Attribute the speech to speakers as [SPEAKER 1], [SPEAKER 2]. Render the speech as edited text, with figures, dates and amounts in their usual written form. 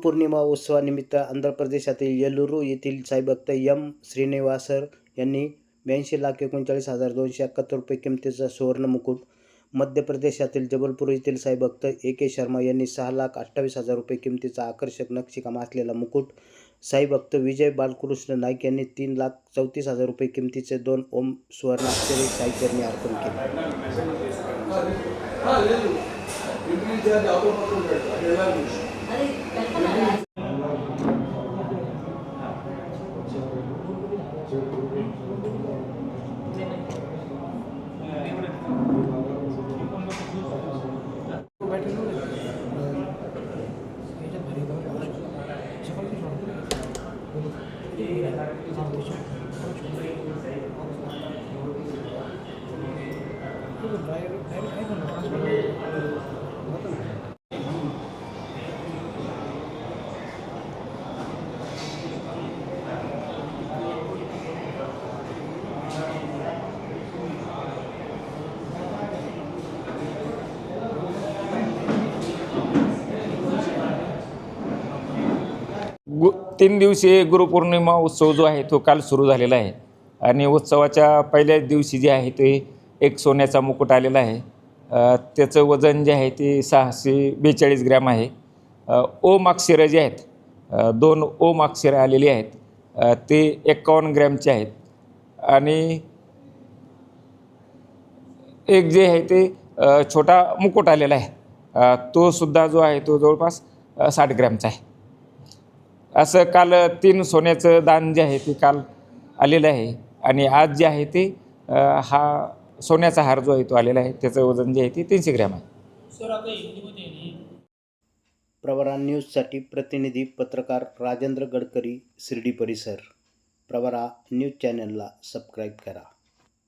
[SPEAKER 1] गुरुपौर्णिमा उत्सवानिमित्त आंध्र प्रदेशातील येल्लूरू येथील साईभक्त एम श्रीनिवासर यांनी 82,39,271 रुपये किमतीचा सुवर्ण मुकुट, मध्य प्रदेशातील जबलपूर येथील साईभक्त ए.के. शर्मा यांनी 6,28,000 रुपये किमतीचा आकर्षक नक्षीकाम असलेला मुकुट, साईभक्त विजय बालकृष्ण नाईक यांनी 3,34,000 रुपये किमतीचे 2 ओम सुवर्णाक्षरे साईचरणी अर्पण केले.
[SPEAKER 2] तीन दिवसीय गुरुपौर्णिमा उत्सव जो आहे तो काल सुरू झालेला आहे आणि उत्सवाच्या पहिल्याच दिवशी जे आहे ते एक सोन्याचा मुकुट आलेला आहे. त्याचं वजन जे आहे ते 642 ग्रॅम आहे. ओम अक्षरं जे आहेत 2 ओम अक्षरं आलेली आहेत ते 51 ग्रॅमचे आहेत आणि एक जे आहे ते छोटा मुकुट आलेला आहे तो सुद्धा जो आहे तो जवळपास 60 ग्रॅमचा आहे. असं काल 3 सोन्याचं दान जे आहे ते काल आलेलं आहे आणि आज जे आहे ते हा सोन्याचा हार जो आहे तो आलेला आहे, त्याचं वजन जे आहे ते 300 ग्रॅम आहे.
[SPEAKER 1] प्रवरा न्यूजसाठी प्रतिनिधी पत्रकार राजेंद्र गडकरी, शिर्डी परिसर. प्रवरा न्यूज चॅनलला सबस्क्राईब करा.